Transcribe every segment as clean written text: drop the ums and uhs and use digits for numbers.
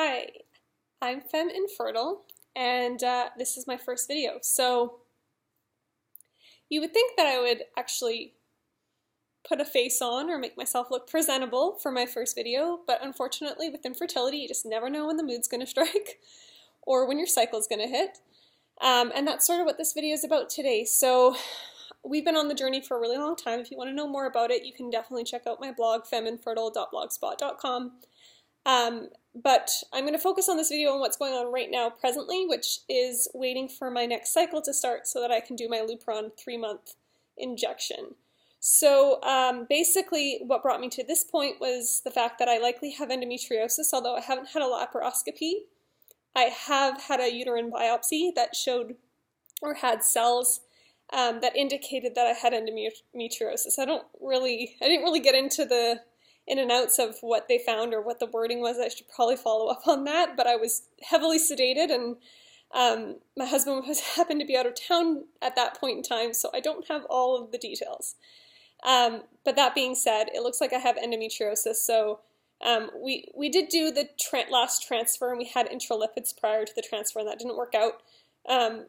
Hi, I'm Femme Infertile, and this is my first video. So you would think that I would actually put a face on or make myself look presentable for my first video, but unfortunately with infertility, you just never know when the mood's going to strike or when your cycle's going to hit. And that's sort of what this video is about today. So we've been on the journey for a really long time. If you want to know more about it, you can definitely check out my blog, femmeinfertile.blogspot.com. But I'm going to focus on this video on what's going on right now presently, which is waiting for my next cycle to start so that I can do my Lupron 3-month injection. So basically what brought me to this point was the fact that I likely have endometriosis, although I haven't had a laparoscopy. I have had a uterine biopsy that showed or had cells that indicated that I had endometriosis. I didn't really get into the in and outs of what they found or what the wording was. I should probably follow up on that, but I was heavily sedated, and my husband happened to be out of town at that point in time, so I don't have all of the details. But that being said, it looks like I have endometriosis, so we did do the last transfer, and we had intralipids prior to the transfer, and that didn't work out. And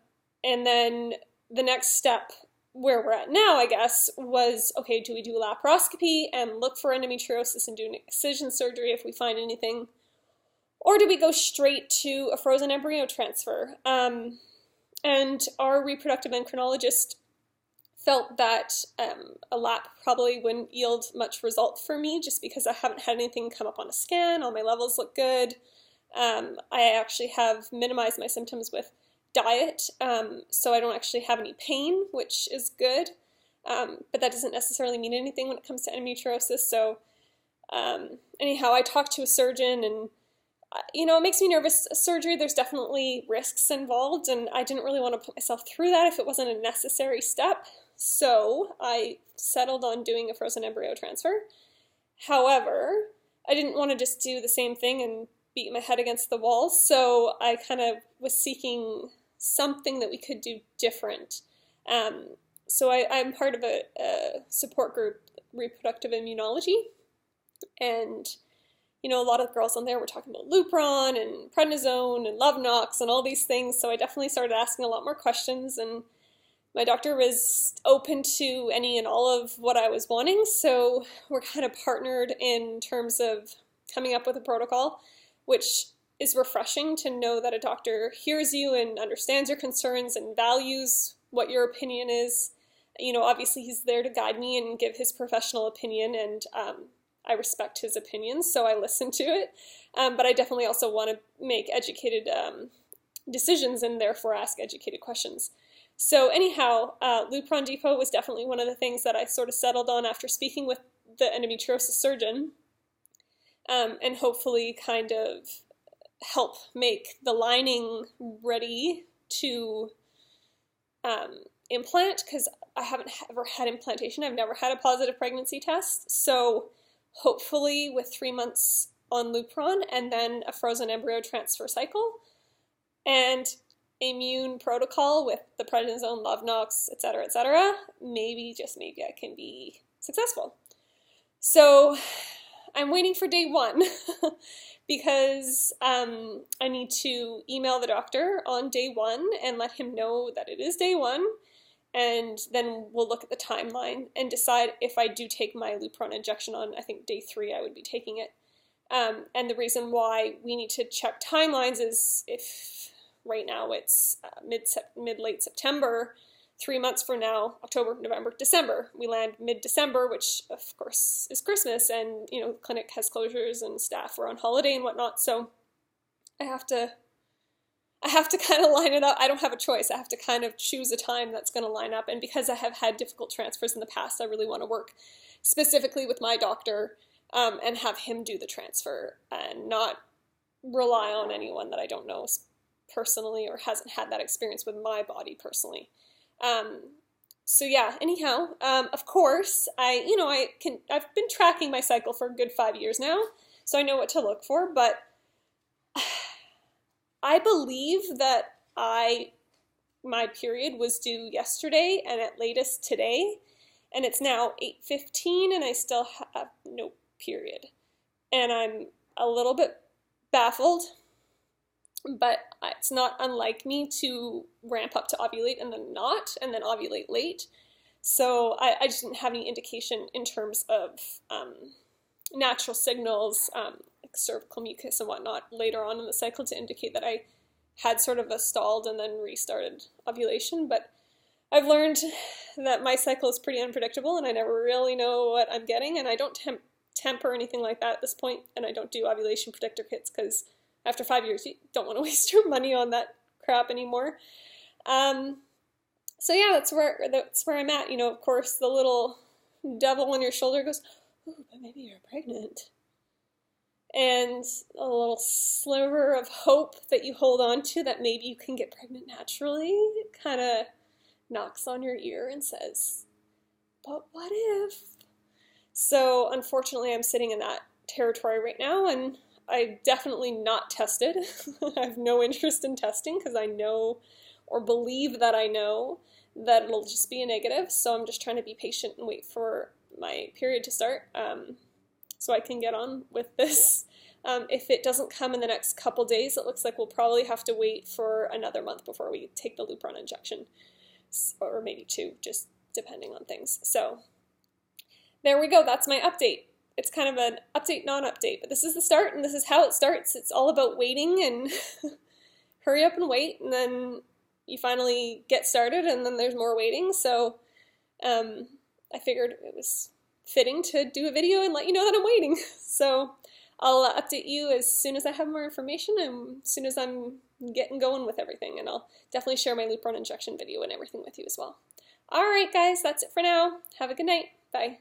then the next step, where we're at now, I guess, was, okay, do we do a laparoscopy and look for endometriosis and do an excision surgery if we find anything? Or do we go straight to a frozen embryo transfer? And our reproductive endocrinologist felt that a lap probably wouldn't yield much result for me just because I haven't had anything come up on a scan. All my levels look good. I actually have minimized my symptoms with diet, so I don't actually have any pain, which is good, but that doesn't necessarily mean anything when it comes to endometriosis. So anyhow, I talked to a surgeon, and it makes me nervous. Surgery, there's definitely risks involved, and I didn't really want to put myself through that if it wasn't a necessary step, so I settled on doing a frozen embryo transfer. However, I didn't want to just do the same thing and beat my head against the wall, so I kind of was seeking something that we could do different. So I'm part of a support group, Reproductive Immunology, and a lot of girls on there were talking about Lupron and prednisone and Lovenox and all these things, so I definitely started asking a lot more questions, and my doctor was open to any and all of what I was wanting, so we're kind of partnered in terms of coming up with a protocol, which is refreshing to know that a doctor hears you and understands your concerns and values what your opinion is. Obviously he's there to guide me and give his professional opinion, and I respect his opinions, so I listen to it. But I definitely also want to make educated decisions and therefore ask educated questions. So anyhow, Lupron Depot was definitely one of the things that I sort of settled on after speaking with the endometriosis surgeon, and hopefully kind of help make the lining ready to implant, because I haven't ever had implantation. I've never had a positive pregnancy test, so hopefully with 3 months on Lupron and then a frozen embryo transfer cycle and immune protocol with the prednisone, Lovenox, etc., maybe, just maybe, I can be successful. So I'm waiting for day one because I need to email the doctor on day one and let him know that it is day one, and then we'll look at the timeline and decide if I do take my Lupron injection on, I think, day 3 I would be taking it. And the reason why we need to check timelines is if right now it's mid-late September, 3 months from now, October, November, December. We land mid-December, which of course is Christmas, and the clinic has closures and staff are on holiday and whatnot, so I have to kind of line it up. I don't have a choice. I have to kind of choose a time that's going to line up, and because I have had difficult transfers in the past, I really want to work specifically with my doctor and have him do the transfer and not rely on anyone that I don't know personally or hasn't had that experience with my body personally. So yeah, anyhow, of course, I've been tracking my cycle for a good 5 years now, so I know what to look for, but I believe that my period was due yesterday and at latest today, and it's now 8:15 and I still have no period. And I'm a little bit baffled but it's not unlike me to ramp up to ovulate and then not, and then ovulate late. So I just didn't have any indication in terms of natural signals, like cervical mucus and whatnot, later on in the cycle to indicate that I had sort of a stalled and then restarted ovulation. But I've learned that my cycle is pretty unpredictable and I never really know what I'm getting, and I don't temp or anything like that at this point, and I don't do ovulation predictor kits because after 5 years you don't want to waste your money on that crap anymore. So yeah, that's where I'm at. You know, of course, the little devil on your shoulder goes, "Ooh, but maybe you're pregnant." And a little sliver of hope that you hold on to that maybe you can get pregnant naturally kind of knocks on your ear and says, "But what if?" So unfortunately, I'm sitting in that territory right now, and I'm definitely not tested. I have no interest in testing because I know, or believe that I know, that it'll just be a negative. So I'm just trying to be patient and wait for my period to start so I can get on with this. If it doesn't come in the next couple days, it looks like we'll probably have to wait for another month before we take the Lupron injection, or maybe 2, just depending on things. So there we go. That's my update. It's kind of an update, non-update, but this is the start, and this is how it starts. It's all about waiting and hurry up and wait, and then you finally get started, and then there's more waiting. So I figured it was fitting to do a video and let you know that I'm waiting. So I'll update you as soon as I have more information and as soon as I'm getting going with everything, and I'll definitely share my Lupron injection video and everything with you as well. All right, guys, that's it for now. Have a good night. Bye.